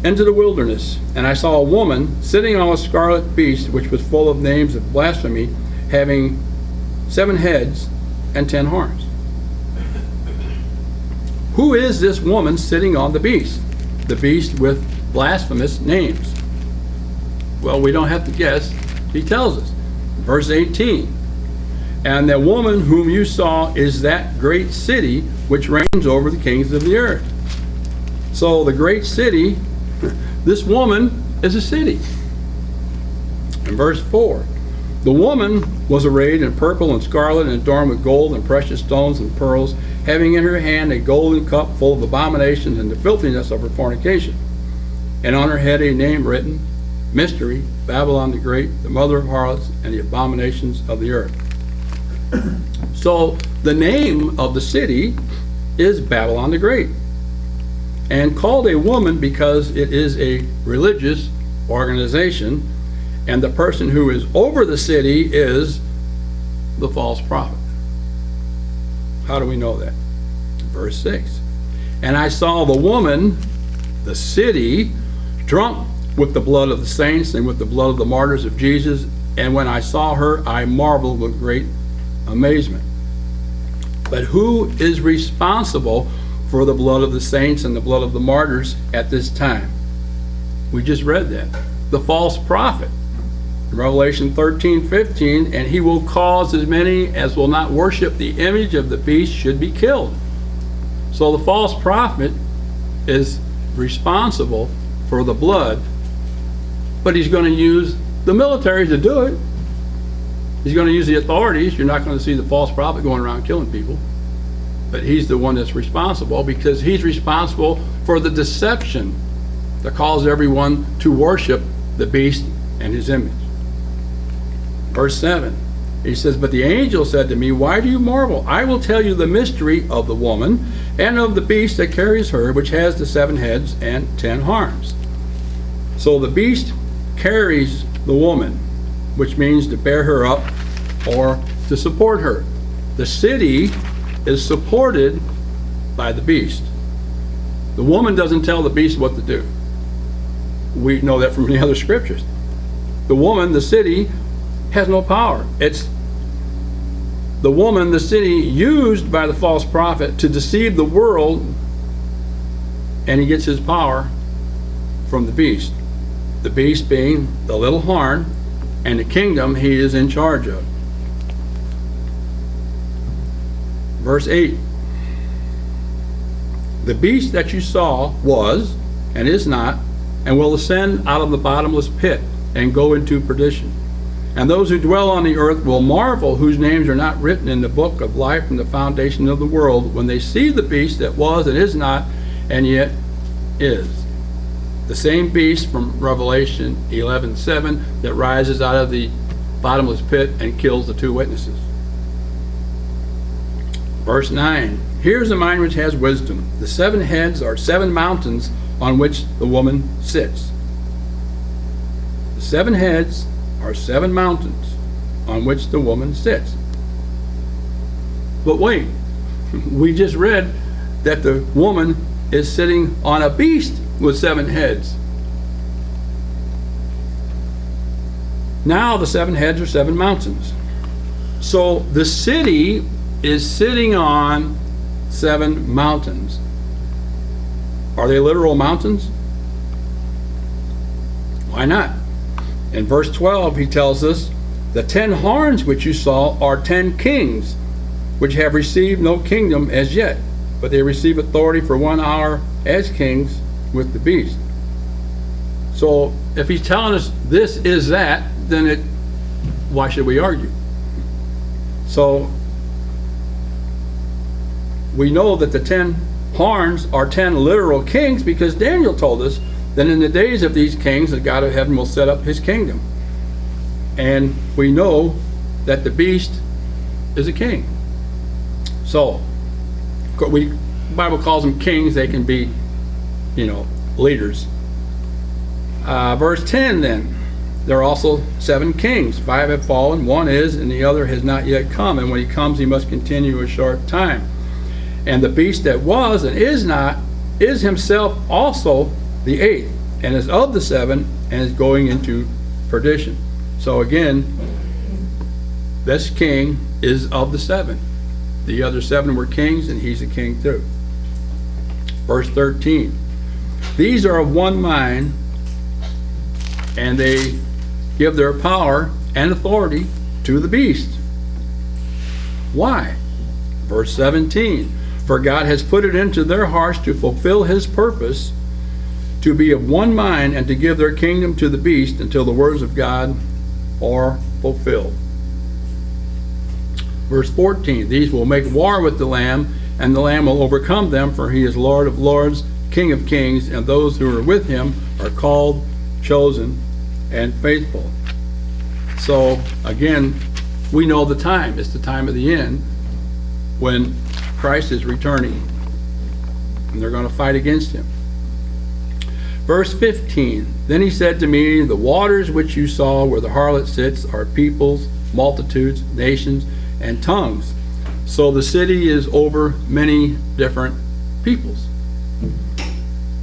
into the wilderness, and I saw a woman sitting on a scarlet beast, which was full of names of blasphemy, having 7 heads and 10 horns. Who is this woman sitting on the beast? The beast with blasphemous names. Well, we don't have to guess. He tells us. Verse 18, and the woman whom you saw is that great city which reigns over the kings of the earth. So the great city, this woman is a city. In verse 4, the woman was arrayed in purple and scarlet and adorned with gold and precious stones and pearls, having in her hand a golden cup full of abominations and the filthiness of her fornication. And on her head a name written, Mystery, Babylon the Great, the mother of harlots and the abominations of the earth. So the name of the city is Babylon the Great, and called a woman because it is a religious organization, and the person who is over the city is the false prophet. How do we know that? Verse 6. And I saw the woman, the city, drunk with the blood of the saints and with the blood of the martyrs of Jesus, and when I saw her, I marveled with great amazement. But who is responsible for the blood of the saints and the blood of the martyrs at this time? We just read that. The false prophet. Revelation 13:15, and he will cause as many as will not worship the image of the beast should be killed. So the false prophet is responsible for the blood, but he's going to use the military to do it. He's going to use the authorities. You're not going to see the false prophet going around killing people, but he's the one that's responsible, because he's responsible for the deception that cause everyone to worship the beast and his image. Verse 7, he says, but the angel said to me, why do you marvel? I will tell you the mystery of the woman and of the beast that carries her, which has the 7 heads and 10 horns. So the beast carries the woman, which means to bear her up or to support her. The city is supported by the beast. The woman doesn't tell the beast what to do. We know that from the other scriptures. The woman, the city, has no power. It's the woman, the city, used by the false prophet to deceive the world, and he gets his power from the beast. The beast being the little horn, and the kingdom he is in charge of. Verse 8, the beast that you saw was, and is not, and will ascend out of the bottomless pit and go into perdition. And those who dwell on the earth will marvel, whose names are not written in the book of life from the foundation of the world, when they see the beast that was and is not, and yet is. The same beast from Revelation 11:7 that rises out of the bottomless pit and kills the 2 witnesses. Verse 9, here's the mind which has wisdom. The 7 heads are 7 mountains on which the woman sits. The 7 heads are 7 mountains on which the woman sits. But wait, we just read that the woman is sitting on a beast with 7 heads. Now the 7 heads are 7 mountains. So the city is sitting on 7 mountains. Are they literal mountains? Why not? In verse 12, he tells us, the 10 horns which you saw are 10 kings, which have received no kingdom as yet, but they receive authority for 1 hour as kings with the beast. So if he's telling us this is that, then why should we argue? So we know that the 10 horns are 10 literal kings, because Daniel told us that in the days of these kings, the God of heaven will set up his kingdom. And we know that the beast is a king. So, the Bible calls them kings. They can be, leaders. Verse 10 then, there are also 7 kings. 5 have fallen, 1 is, and the other has not yet come. And when he comes, he must continue a short time. And the beast that was and is not is himself also the 8th, and is of the 7, and is going into perdition. So again, this king is of the 7. The other 7 were kings, and he's a king too. Verse 13, these are of one mind, and they give their power and authority to the beast. Why? Verse 17, for God has put it into their hearts to fulfill his purpose, to be of one mind, and to give their kingdom to the beast until the words of God are fulfilled. Verse 14, these will make war with the Lamb, and the Lamb will overcome them, for he is Lord of lords, King of kings, and those who are with him are called, chosen, and faithful. So, again, we know the time. It's the time of the end when Christ is returning, and they're going to fight against him. Verse 15, then he said to me, the waters which you saw where the harlot sits are peoples, multitudes, nations, and tongues. So the city is over many different peoples.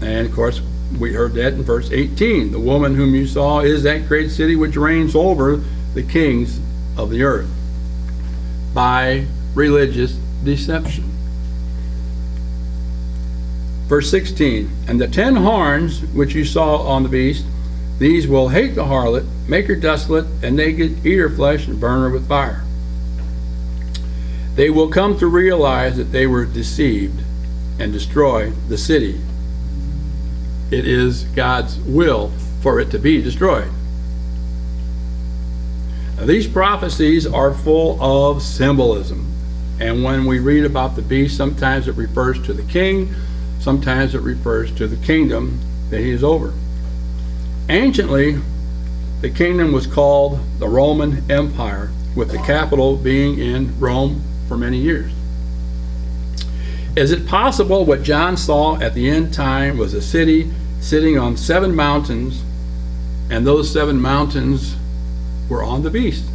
And of course, we heard that in verse 18. The woman whom you saw is that great city which reigns over the kings of the earth by religious deception. Verse 16, and the 10 horns which you saw on the beast, these will hate the harlot, make her desolate, and naked, eat her flesh, and burn her with fire. They will come to realize that they were deceived and destroy the city. It is God's will for it to be destroyed. Now, these prophecies are full of symbolism. And when we read about the beast, sometimes it refers to the king, sometimes it refers to the kingdom that he is over. Anciently, the kingdom was called the Roman Empire, with the capital being in Rome for many years. Is it possible what John saw at the end time was a city sitting on 7 mountains, and those 7 mountains were on the beast?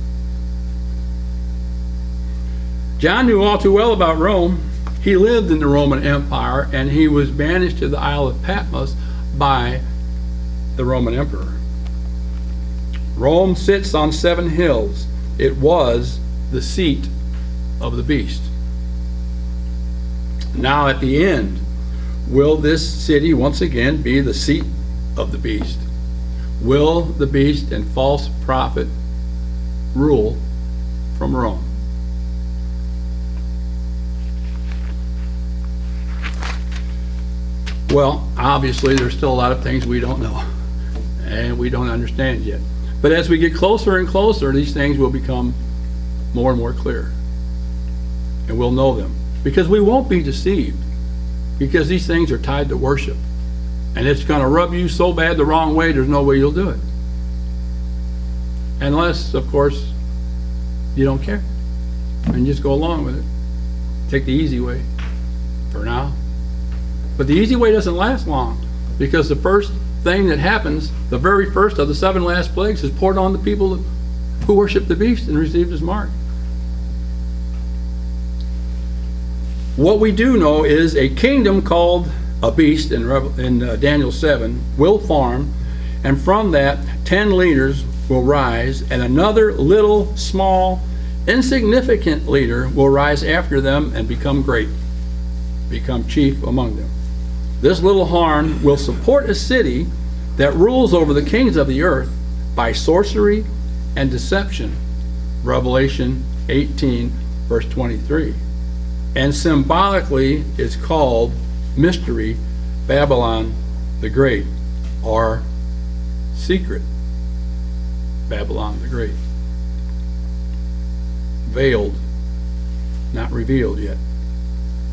John knew all too well about Rome. He lived in the Roman Empire, and he was banished to the Isle of Patmos by the Roman emperor. Rome sits on 7 hills. It was the seat of the beast. Now at the end, will this city once again be the seat of the beast? Will the beast and false prophet rule from Rome? Well, obviously there's still a lot of things we don't know and we don't understand yet. But as we get closer and closer, these things will become more and more clear. And we'll know them. Because we won't be deceived. Because these things are tied to worship. And it's going to rub you so bad the wrong way, there's no way you'll do it. Unless, of course, you don't care. And just go along with it. Take the easy way for now. But the easy way doesn't last long. Because the first thing that happens, the very first of the 7 last plagues, is poured on the people who worship the beast and received his mark. What we do know is a kingdom called a beast in Daniel 7 will form, and from that 10 leaders will rise, and another little, small, insignificant leader will rise after them and become great, become chief among them. This little horn will support a city that rules over the kings of the earth by sorcery and deception. Revelation 18, verse 23. And symbolically is called mystery Babylon the Great, or secret Babylon the Great. Veiled, not revealed yet.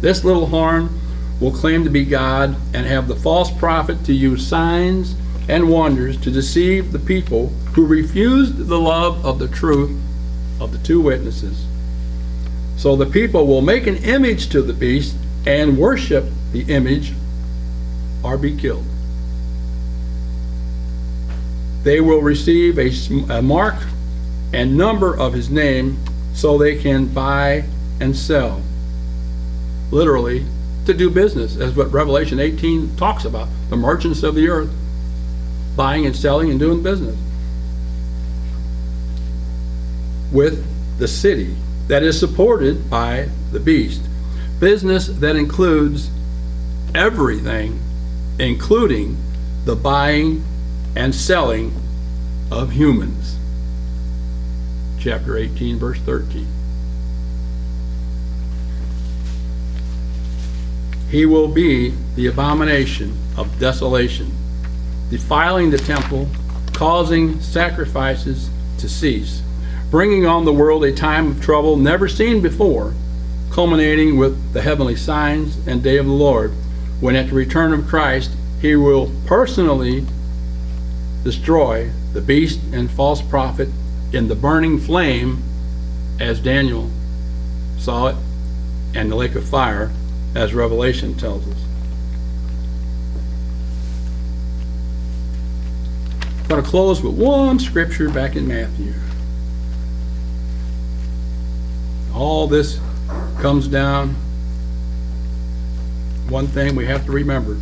This little horn will claim to be God and have the false prophet to use signs and wonders to deceive the people who refused the love of the truth of the 2 witnesses. So the people will make an image to the beast and worship the image or be killed. They will receive a mark and number of his name so they can buy and sell. Literally, to do business, as what Revelation 18 talks about. The merchants of the earth buying and selling and doing business with the city that is supported by the beast. Business that includes everything, including the buying and selling of humans. chapter 18, verse 13. He will be the abomination of desolation, defiling the temple, causing sacrifices to cease, bringing on the world a time of trouble never seen before, culminating with the heavenly signs and day of the Lord, when at the return of Christ, he will personally destroy the beast and false prophet in the burning flame, as Daniel saw it, and the lake of fire, as Revelation tells us. I'm going to close with one scripture back in Matthew. All this comes down one thing we have to remember.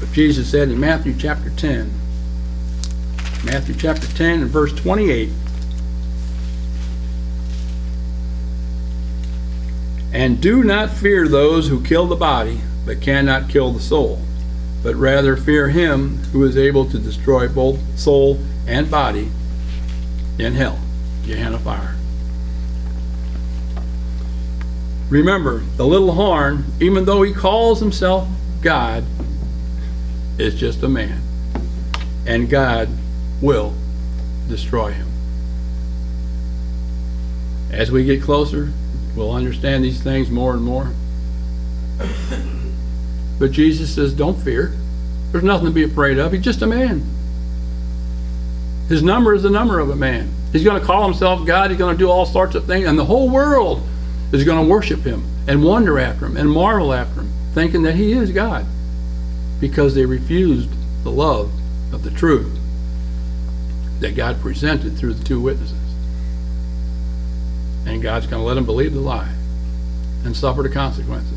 But Jesus said in Matthew chapter 10, Matthew chapter 10 and verse 28, "And do not fear those who kill the body, but cannot kill the soul, but rather fear him who is able to destroy both soul and body in hell," Gehenna fire. Remember, the little horn, even though he calls himself God, is just a man, and God will destroy him. As we get closer, we'll understand these things more and more. But Jesus says, don't fear. There's nothing to be afraid of. He's just a man. His number is the number of a man. He's going to call himself God. He's going to do all sorts of things. And the whole world is going to worship him and wonder after him and marvel after him, thinking that he is God, because they refused the love of the truth that God presented through the two witnesses. And God's going to let them believe the lie and suffer the consequences.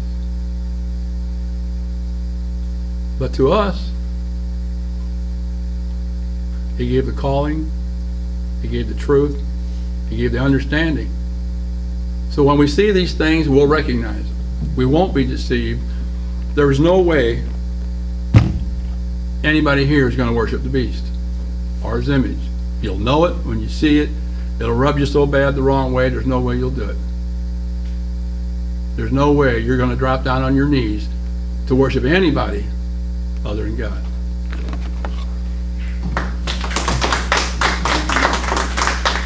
But to us, he gave the calling, he gave the truth, he gave the understanding. So when we see these things, we'll recognize them. We won't be deceived. There is no way anybody here is going to worship the beast or his image. You'll know it when you see it. It'll rub you so bad the wrong way, there's no way you'll do it. There's no way you're going to drop down on your knees to worship anybody other than God.